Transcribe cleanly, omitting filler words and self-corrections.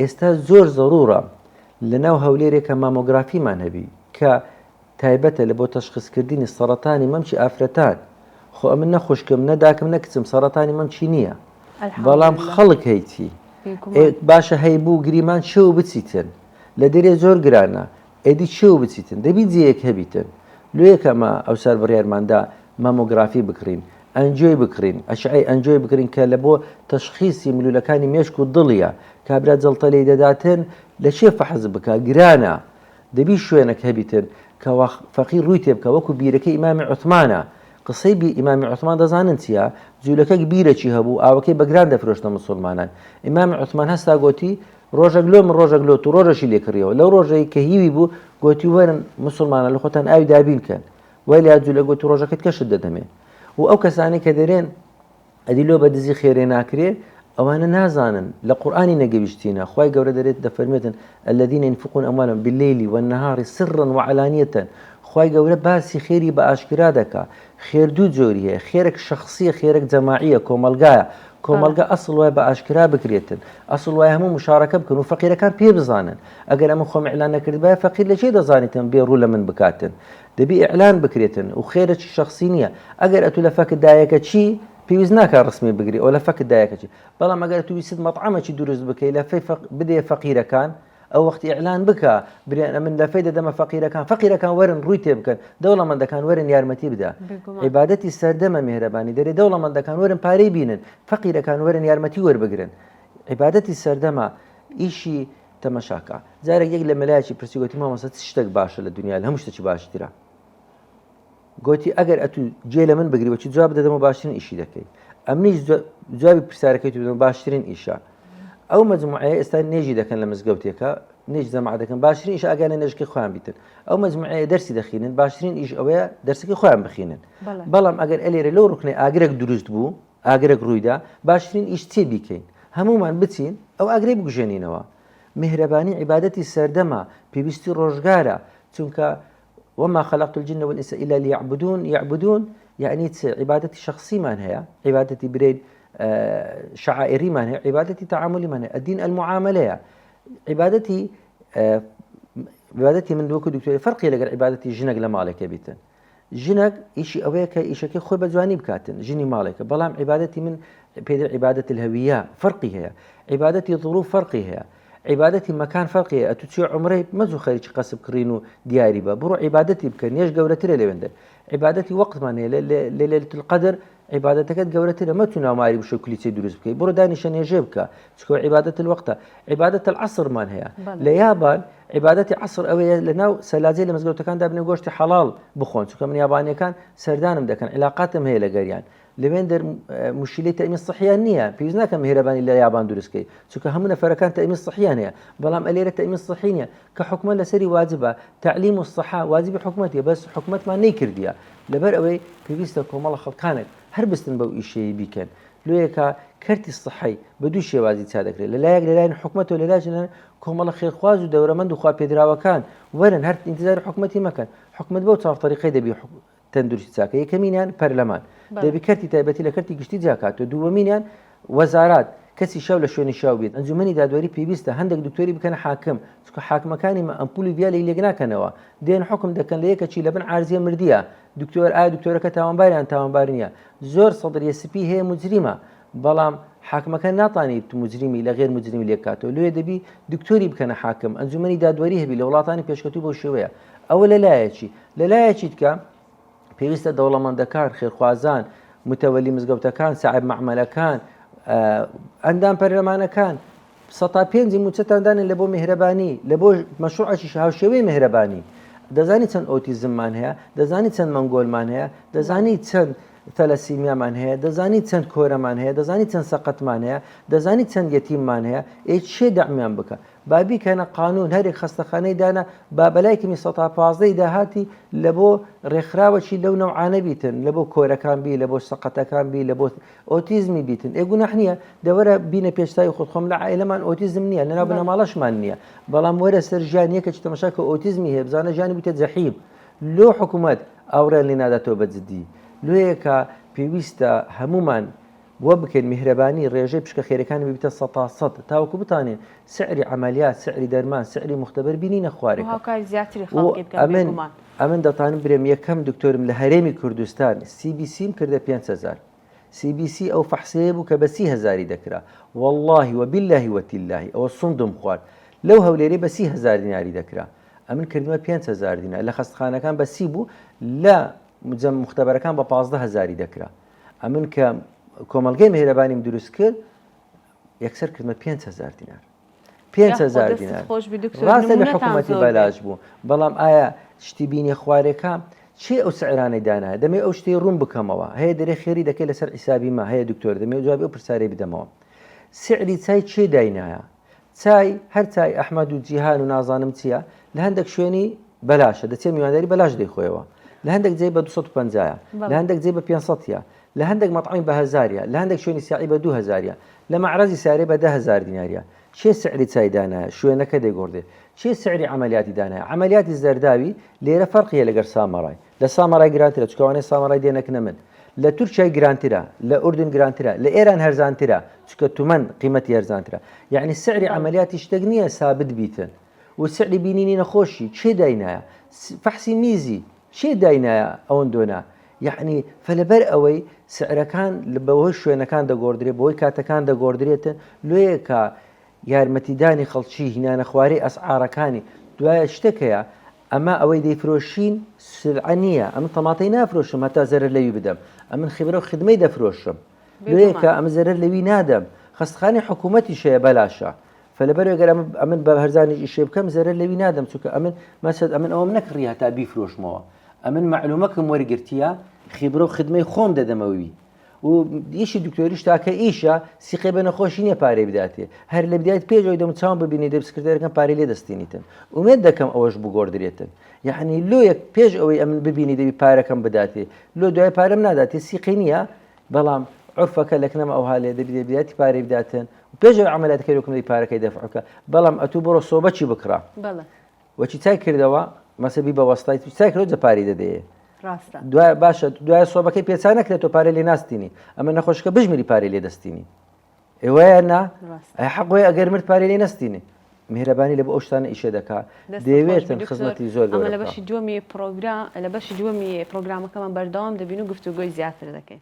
ئێستا زۆر زەڕورە لەناو هەولێرێکە مامۆگرافیمان هەبی کە تایبەتە لە بۆ تەشخیصکردنی سەرەتانی مەمچی ئافرەتان خۆ ئەمن نەخۆشکم نەداکەم نەکچم سەرەتانی مەمچی نییە بەڵام خەڵک هەیتی باشە هەیبوو گریمان چێو بچیتن لە دەرێ زۆر گرانە ئێدی چێو بچیتن دەبی جێیەک هەبیتن لێکەمە ئەوسار بڕیارماندا مامۆگرافی بکڕین ئەنجۆی بکڕین ئەشعی ئەنجۆی بکڕین کە لە بۆ تەشخیصی ملولەکانی مێشک و دڵیە کابرا جەڵتە لێی دەداتن لە چێ فەحز بکە گرانە دەبی شوێنێک هەبیتن کە فەقیر ڕووی تێ بکە وەکو بیرەکەی ئیمامی عوتمانە قسەی ئیمامی عوتمان دەزانن چییە جوولەکە بیرەکی هەبوو ئاوەکەی بەگران دەفرۆشتە مسلمانان ئیمامی عوتمان هەستا گوتی ڕۆژێک لۆ من ڕۆژێک لۆ تو ڕۆژەشی لێکڕیەوە لەو ڕۆژەی کە هیوی بوو گوتی وەرن مسلمانە لە خۆتان ئاوی دابینکەن وای لە جوولە گوتی ڕۆژەکەت کەشت دەدەمێ و ئەو کەسانی کە دەرێن ئەدی لۆ بە دزی خێرێ ناکرێ ئەوانە نازانن لە قورئانی نەگەویشتینە خوای گەورە دەرێت دەفەرمێتن الذين ينفقون أموالهم بالليل والنهار سرا وعلانية خوای گەورە باسی خێری بە ئاشکرا دەکا خێر دوو جۆری هەیە خێرێک شخصیە خێرێک جەماعیە کۆمەلگایە کۆمەلگا ئەسڵ وایە بە ئاشکرا بکرێتن ئەسڵ وایە هەموو مشارەکە بکەن و فەقیرەکان پێ بزانن ئەگەر ئەمە خۆم ئیعلان نەکرد بایە فەقیر لە چێ دەزانیتن بێ ڕوو لە من بکاتن دەبی ئیعلان بکرێتن و خێرەکی شخصی نییە ئەگەر ئەتو لە فەکدایەکە چی پێویست ناکە ڕسمی بگری ئەو لە فەکدایەکە چی بەڵام ئەگەر تو ویست مەطعەمێکی دروست بکەی لە فەی بدێ فەقیرەکان ئەو وەختی ئیعلان بکە برێن من لە فەی دەدەمە فەقیرەکان وەرن ڕووی تێ بکەن دەوڵەمەندەکان وەرن یارمەتی بدە عیبادەتی سەردەمە میهرەبانی دەرێ دەوڵەمەندەکان وەرن پارەی بینن فەقیرەکان وەرن یارمەتی وەربگرن عیبادەتی سەردەمە ئیشی تەمەشاکە جارێک یەک لە مەلایەکی پرسی گوتی مامۆستا چ شتێک باشە لە دنیا لە هەموو شتێکی باشترە گوتی ئەگەر ئەتو جێ لە من بگری بەچی جواب دەدەمە باشترین ئیشی دەکەی ئەمنیش جوابی پرسیارەکەی تو باشترین ئیشە ئەو مەجموعەیە ئێستا نێژی دەکەن لە مزگەوتێکە نێژ جەماع دەکەن باشترین ئیش ئەگەنە نێژکی خۆیان بیتن ئەو مەجموعەیە دەرسی دەخینن باشترین ئیش ئەوەیە دەرسەکەی خۆیان بخینن بەڵام ئەگەر ئەلێرە لەو ڕوکنەی ئاگرێک دروست بوو ئاگرێک ڕوویدا باشترین ئیش چێ بیکەین هەمومان بچین ئەو ئاگرەی بگوژێنینەوە میهرەبانی عیبادەتی سەردەمە پێویستی ڕۆژگارە چونکە وما خلقت الجن والإنس إلا ليعبدون يعبدون يعني عبادتي شخصي من هي عبادتي بريد شعائري من هي عبادتي تعاملي من هي الدين المعاملة عبادتي من دوك دكتور فرق لقى عبادتي جنق لمالك بيتن جنق إشي أويك إشي كي خوي بجواني بكاتن جني مالك بلام عبادتي من بيد عبادة الهوية فرقي هي عبادتي ظروف فرقي هي عبادتي مكان فرقي أتوتشي عمري مزو خارج قصب كرينو دياري برو عبادتي بكن يش جورتي لي عبادتي وقت ماني ليلة القدر عبادتك جورتي ما تنا ماري بشكل شيء دروس بكي برو دانيشان يجيبك شكو عبادة الوقت عبادة العصر مان هي ليابان عبادتي عصر أوي لناو سلازي لما زوجته كان دابني قوشتي حلال بخون شكو من ياباني كان سردانم ده كان علاقاتهم هي لجريان لبين در مشكلة تأمين الصحية النية في زنا كم هرباني اللي يابان دروسكي شو كهمنا فركان تأمين الصحية نية بلام أليرة تأمين الصحية كحكمة لسري واجبة تعليم الصحة واجب حكمتي بس حكمة ما نيكر ديا لبر أوي في بيستكم الله خلقانك هربستن بو إشي بيكن لويكا كرتي الصحي بدو شيء واجد سادك لا يقدر لا حكمته ولا جنا كم الله خير خواز ودورة من دخوا بيدرا وكان ورن هرت انتظار حكمتي ما كان حكمة بو صار طريقة دبي تندرش ساكي كمين يعني برلمان دبي كرتي تايبتي لكرتي قشتي زكاة ودومين يعني وزارات كسي شاو لشوني شاو بيت انجمني دادوري بيبيستا هندك دكتوري بكان حاكم حاكم مكاني ما امبولي ديالي اللي قنا كنوا دين حكم ده كان ليك شي لبن عارزيه مرديه دكتور دكتوره كتاوان باري ان تاوان بارنيا زور صدر يسبي هي مجرمه بلام حاكم كان ناطاني مجرمي لا غير مجرمي ليكاتو لو دبي دكتوري بكان حاكم انجمني دادوري هبي لولاتاني بيشكتو بو شويه اولا لا يشي كان پێویستە دەوڵەمەندەکان خێرخوازان متەوەلی مزگەوتەکان ساحب مەعمەلەکان ئەندام پەرلەمانەکان سەتا پێنجی موچەتاندانن لە بۆ میهرەبانی لە بۆ مەشروعێکی هاوشێوەی میهرەبانی دەزانی چەند ئۆتیزممان هەیە دەزانی چەند مەنگۆلمان هەیە دەزانی چەند تەلەسیمیامان هەیە دەزانی چەند کۆرەمان هەیە دەزانی چەند سەقەتمان هەیە دەزانی چەند یەتیممان هەیە چێ دەعمیان بکە بابی کەنە قانون هەرێک خەستەخانەی دانا بابەلایکمی 115 داهاتی لە بۆ ڕێکخراوەکی لەو نەوعانە بیتن لە بۆ کۆرەکان بی لە بۆ سەقەتەکان بی لە بۆ ئۆتیزمی بیتن ئێگونەح نییە دەوەرە بینە پێشتای خۆم لە عائلەمان ئۆتیزم نییە لەناو بنەماڵەشمان نییە بەڵام وەرە سەر ژیان یەکێکی تەماشا کە ئۆتیزمی هەیە بزانە ژیانی بوتێت جەحیم لۆ حکوومەت ئاوڕێن لێ ناداتەوە بەجددی لێیەکە پێویستە هەمومان بۆ بکەین میهرەبانی ڕێژەی پشکە خێرەکانی ببیتە 100 تاوەکو بتانێن سعری عملیات سعری دەرمان سعری مختبەر بینینە خوارێک ئەمن دەتانم برێم یەکەم دکتۆرم لە هەرێمی کوردستان CBCم کردە 5,000 CBC ئەو فەحسەیە بوو کە بە 30,000 دەکرا واللهی وباللهی وتیللهی ئەوە سوندم خوارد لەو هەولێرەی بە 30,000 دیناری دەکرا ئەمن کردمە 5,000 دینار لە خەستخانەکان بە 30 بوو لە مختبەرەکان بە 15,000 دەکرا ئەمن کە کۆمەڵگەی میهرەبانیم دروست کرد یەکسەر کردمە 5,000 دینار 5,000 دینار ڕاستە لە حکوومەتی بەلاش بوو بەڵام ئایا شتی بینی خوارێکە چێ ئەو سعرانەی دانایە دەمێ ئەو شتەی ڕوون بکەمەوە هەیە دەرێ خێری دەکەی لەسەر حیسابی ما هەیە دکتۆر دەمێ جوابی ئەو پرسیارەی بدەمەوە سعری چای چێ داینایە چای هەر چای ئەحمەد و جیهان و نازانم چییە لە هەندێک شوێنی بەلاشە دەچێت میوانداری بەلاش دەیخۆیەوە لە هەندێک جێ بە 250 لە هەندێک جێ بە 500 لە هەندێک مەطعمی بە 1000 لە هەندێک شوێنی سیاعی بە 2000 لە مەعرەزی سارێ بە 10,000 دیناریە چێ سعری چای دانایە شوێنەکە دەیگۆڕدێ چێ سعری عملیاتی دانایە عملیاتی زەرداوی لێرە فەرقیە لەگەر سامەڕای لە سامەڕای گرانترە چکەوانەی سامەڕای دێنەکنە من لە تورکیای گرانترە لە ئوردن گرانترە لە ئێران هەرزانترە چکە تومەن قیمەتی هەرزانترە یعنی سعری عملیاتی شتێک نییە سابت بیتن و سعری بینینی نەخۆشی چێ داینایە فەحسی میزی چێ داینایە ئەوەن دۆنا یعنی فلەبەر ئەوەی سعرەکان لە بەوەی شوێنەکان دەگۆڕدرێت بەوەی کاتەکان دەگۆڕدرێتن لێیەکە یارمەتیدانی خەڵکی هینانە خوارەی ئەسعارەکانی دوایە شتێکەیە ئەمە ئەوەی دەیفرۆشین سلعە نییە ئەمە تەماتەی نافرۆشم هەتا زەرەر لەوی بدەم ئەمن خبرە و خدمەی دەفرۆشم لێیەکە ئەمە زەرەر لەوی نادەم خەستخانی حکوومەتی شەیە بەلاشە فلەبەر ئەگەر ئەمن بە هەرزانی ئیشێ بکەم زەرەر لەوی نادەم چونکە ئەمن مەسەد ئەمن ئەوم نەکڕی هەتا بیفرۆشمەوە ئەمن معلومەکەم وەرگرتیە خبرە و خدمەی خۆم دەدەمەوی و یشی دکتۆریش تاکە ئیشە سیقێ بە نەخۆشی نییە پارەی بداتێ هەر لە بدایت پێشەوەی دەم چاوم ببینی دەبسکردەرەکەم پارەی لێ دەستێنیتن ومێت دەکەم ئەوەش بگۆڕدرێتن یعنی لۆ یەک پێش ئەوەی ئەمن ببینی دەبی پارەکەم بداتێ لۆ دوای پارەم ناداتێ سیقی نییە بەڵام عرفەکە لەکنەمە ئەو هالێ دەبی بداتی پارەی بداتن و پێشەوەی عملیاتەکەی وەکم پارەکەی دەفعەکە بەڵام ئەتوو بڕۆ سۆبەچی بکڕا وەچی چای کردەوە مەسەبی بە وەستای چای کرۆ جەپاری دەدەیە دوای باشە دوای سۆبەکەی پێچان نەکرێت تۆ پارەی لێ ناستینی ئەمە نەخۆشکە بژمیری پارەی لێ دەستینی ئێوەیە نا حەقۆی ئەگەر مرد پارەی لێ نەستینی میهرەبانی لە بۆ ئەو شتانە ئیشە دەکات دەیەوێتن خزمەتی زۆر ئەمە لە بەشی دووەمی پرۆگرامەکەمان بەردەوام دەبین و گفتوگۆی زیاتر دەکەین